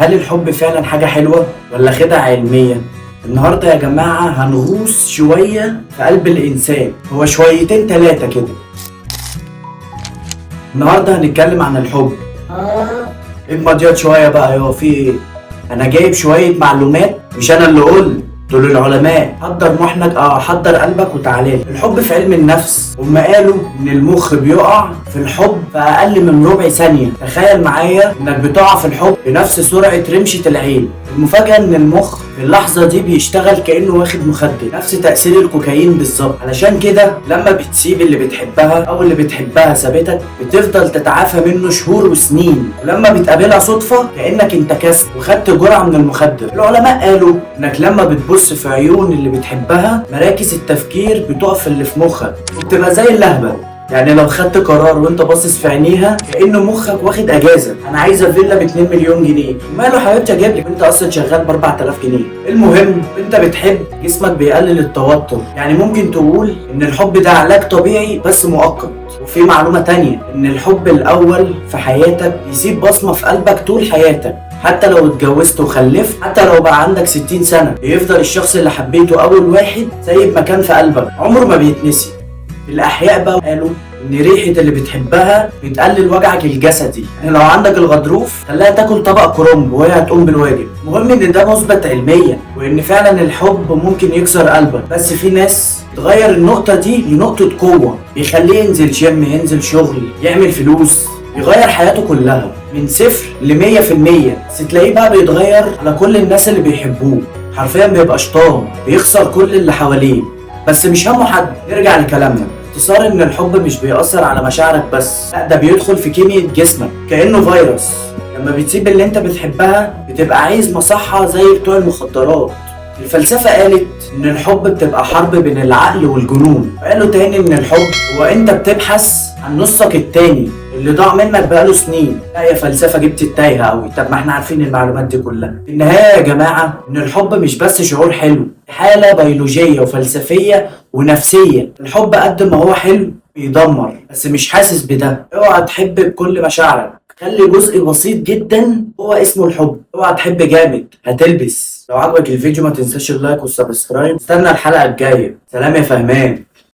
هل الحب فعلا حاجة حلوة ولا خدعة علمية؟ النهاردة يا جماعة هنغوص شوية في قلب الإنسان، هو شويتين تلاتة كده. النهاردة هنتكلم عن الحب. اجمد ياض شوية بقى، في ايه؟ أنا جايب شوية معلومات مش أنا اللي قلت، دول العلماء. حضر محنك حضر قلبك وتعالى. الحب في علم النفس هم قالوا ان المخ بيقع في الحب في اقل من ربع ثانيه. تخيل معايا انك بتقع في الحب بنفس سرعه رمشه العين. المفاجاه ان المخ في اللحظه دي بيشتغل كانه واخد مخدر، نفس تاثير الكوكايين بالظبط. علشان كده لما بتسيب اللي بتحبها او اللي بتحبها سابتك بتفضل تتعافى منه شهور وسنين، ولما بتقابلها صدفه كانك انتكست وخدت جرعه من المخدر. العلماء قالوا انك لما بتبص في عيون اللي بتحبها مراكز التفكير بتقف اللي في مخك وبتبقى زي اللهبة. يعني لو خدت قرار وانت باصص في عينيها كأنه مخك واخد اجازة. انا عايزة فيلا ب 2 مليون جنيه، وماله حبيبتي اجيب لك وانت اصلا شغال ب 4000 جنيه. المهم انت بتحب جسمك بيقلل التوتر. يعني ممكن تقول ان الحب ده علاج طبيعي بس مؤقت. وفي معلومة تانية ان الحب الاول في حياتك يسيب بصمة في قلبك طول حياتك. حتى لو اتجوزت وخلفت، حتى لو بقى عندك 60 سنة، بيفضل الشخص اللي حبيته أول واحد سايب مكان في قلبك عمره ما بيتنسي. الأحياء بقى قالوا إن ريحة اللي بتحبها بتقلل وجعك الجسدي. يعني لو عندك الغضروف خليها تاكل طبق كرنب وهي هتقوم بالواجب. المهم إن ده مثبت علميا، وإن فعلا الحب ممكن يكسر قلبك. بس في ناس تغير النقطة دي لنقطة قوة، بيخليه ينزل جيم، ينزل شغل، يعمل فلوس، يغير حياته كلها من 0 ل 100%. بس تلاقيه بقى بيتغير على كل الناس اللي بيحبوه، حرفيا ميبقاش طاق، بيخسر كل اللي حواليه بس مش همه حد. نرجع لكلامنا، اختصار ان الحب مش بيأثر على مشاعرك بس، لا ده بيدخل في كيمياء جسمك كأنه فيروس. لما بتسيب اللي انت بتحبها بتبقى عايز مصحة زي بتوع المخدرات. الفلسفة قالت ان الحب بتبقى حرب بين العقل والجنون، وقالوا تاني ان الحب هو انت بتبحث عن نصك التاني اللي ضاع منك بقاله سنين. لا يا فلسفة جبت التايهة قوي. طب ما احنا عارفين المعلومات دي كلها. في النهاية يا جماعة ان الحب مش بس شعور حلو، حالة بيولوجية وفلسفية ونفسية. الحب قد ما هو حلو بيدمر، بس مش حاسس بده. اوعى تحب بكل مشاعرك، خلي جزء بسيط جدا هو اسمه الحب. اوعى تحب جامد هتلبس. لو عجبك الفيديو ما تنساش اللايك والسبسكرايب. استنى الحلقة الجاية. سلام يا فهمان.